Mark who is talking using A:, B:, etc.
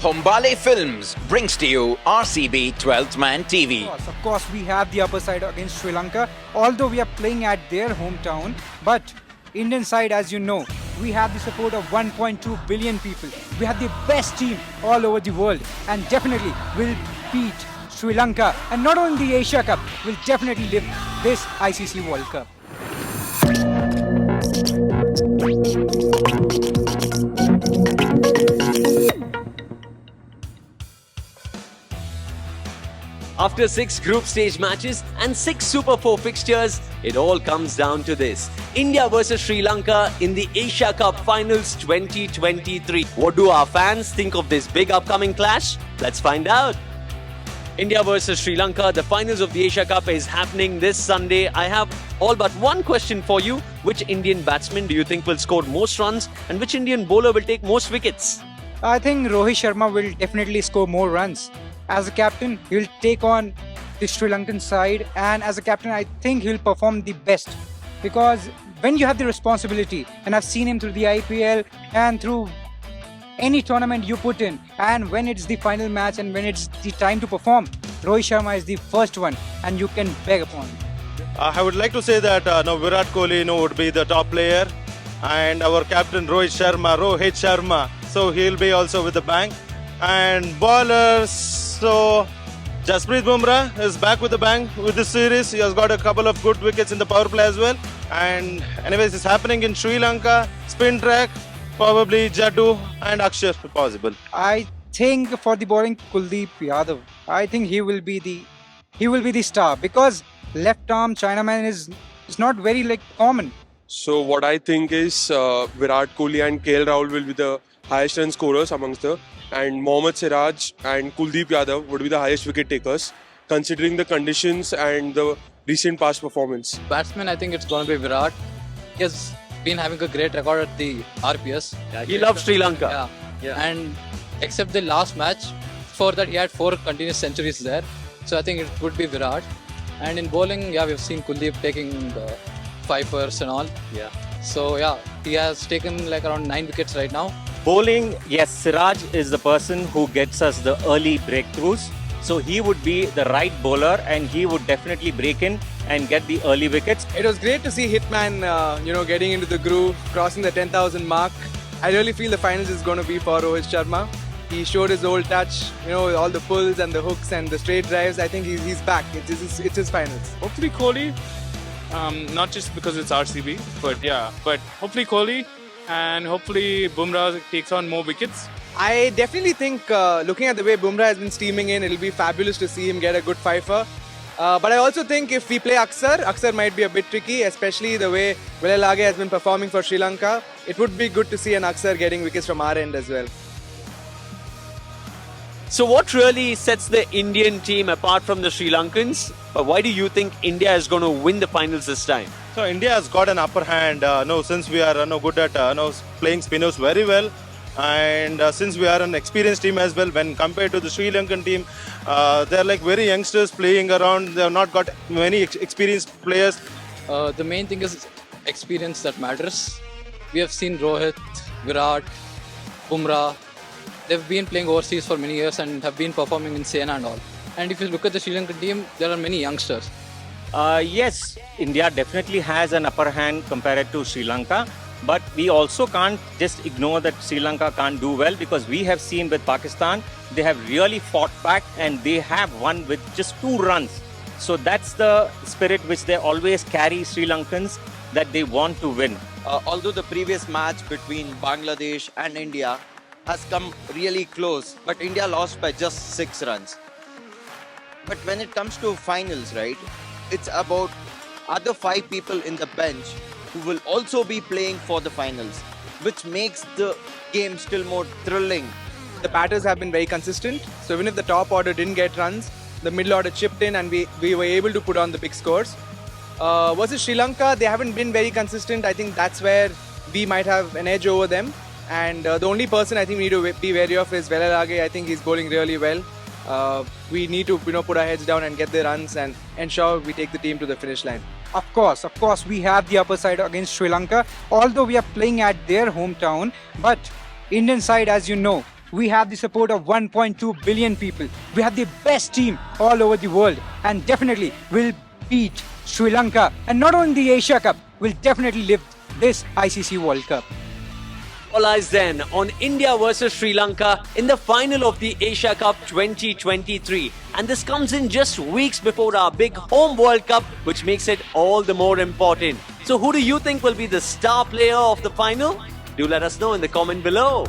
A: Hombale Films brings to you RCB 12th Man TV.
B: Of course, we have the upper side against Sri Lanka, although we are playing at their hometown. But Indian side, as you know, we have the support of 1.2 billion people. We have the best team all over the world, and definitely will beat Sri Lanka. And not only the Asia Cup, will definitely lift this ICC World Cup.
C: After 6 group stage matches and 6 Super 4 fixtures, it all comes down to this. India versus Sri Lanka in the Asia Cup Finals 2023. What do our fans think of this big upcoming clash? Let's find out. India versus Sri Lanka, the finals of the Asia Cup is happening this Sunday. I have all but one question for you. Which Indian batsman do you think will score most runs and which Indian bowler will take most wickets?
B: I think Rohit Sharma will definitely score more runs. As a captain, he'll take on the Sri Lankan side, and as a captain, I think he'll perform the best. Because when you have the responsibility, and I've seen him through the IPL and through any tournament you put in, and when it's the final match and when it's the time to perform, Rohit Sharma is the first one, and you can beg upon.
D: I would like to say that Virat Kohli would be the top player, and our captain Rohit Sharma, so he'll be also with the bang. And bowlers, so Jasprit Bumrah is back with the bang with this series. He has got a couple of good wickets in the power play as well. And anyways, it's happening in Sri Lanka. Spin track, probably Jaddu and Akshar if possible.
B: I think for the bowling, Kuldeep Yadav. I think he will be the star, because left arm Chinaman is not very common.
E: So what I think is Virat Kohli and KL Rahul will be the highest run scorers amongst and Mohammad Siraj and Kuldeep Yadav would be the highest wicket takers, considering the conditions and the recent past performance.
F: Batsman, I think it's going to be Virat. He has been having a great record at the RPS.
C: He loves Sri Lanka.
F: Yeah. And except the last match, before that he had 4 continuous centuries there. So I think it would be Virat. And in bowling, we've seen Kuldeep taking the fifers and all.
C: Yeah.
F: So he has taken around 9 wickets right now.
G: Bowling, yes, Siraj is the person who gets us the early breakthroughs. So he would be the right bowler and he would definitely break in and get the early wickets.
H: It was great to see Hitman, getting into the groove, crossing the 10,000 mark. I really feel the finals is going to be for Rohit Sharma. He showed his old touch, all the pulls and the hooks and the straight drives. I think he's back. It's his finals.
I: Hopefully Kohli, not just because it's RCB, but hopefully Kohli. And hopefully Bumrah takes on more wickets.
H: I definitely think, looking at the way Bumrah has been steaming in, it'll be fabulous to see him get a good fifer. But I also think if we play Akshar might be a bit tricky, especially the way Lage has been performing for Sri Lanka. It would be good to see an Akshar getting wickets from our end as well.
C: So what really sets the Indian team apart from the Sri Lankans? But why do you think India is going to win the finals this time?
D: So India has got an upper hand. Since we are good at playing spinners very well, and since we are an experienced team as well, when compared to the Sri Lankan team, they are very youngsters playing around. They have not got many experienced players.
F: The main thing is experience that matters. We have seen Rohit, Virat, Bumrah. They've been playing overseas for many years and have been performing in Sena and all. And if you look at the Sri Lankan team, there are many youngsters.
G: Yes, India definitely has an upper hand compared to Sri Lanka. But we also can't just ignore that Sri Lanka can't do well, because we have seen with Pakistan, they have really fought back and they have won with just 2 runs. So that's the spirit which they always carry, Sri Lankans, that they want to win.
J: Although the previous match between Bangladesh and India has come really close, but India lost by just 6 runs. But when it comes to finals, right, it's about other 5 people in the bench who will also be playing for the finals, which makes the game still more thrilling.
H: The batters have been very consistent, so even if the top order didn't get runs, the middle order chipped in and we were able to put on the big scores. Versus Sri Lanka, they haven't been very consistent. I think that's where we might have an edge over them. And the only person I think we need to be wary of is Lage. I think he's bowling really well. We need to put our heads down and get the runs and ensure we take the team to the finish line.
B: Of course, we have the upper side against Sri Lanka, although we are playing at their hometown. But Indian side, as you know, We have the support of 1.2 billion people. We have the best team all over the world, and definitely will beat Sri Lanka. And not only the Asia Cup, will definitely lift this ICC World Cup.
C: All eyes then on India versus Sri Lanka in the final of the Asia Cup 2023. And this comes in just weeks before our big home World Cup, which makes it all the more important. So who do you think will be the star player of the final? Do let us know in the comment below.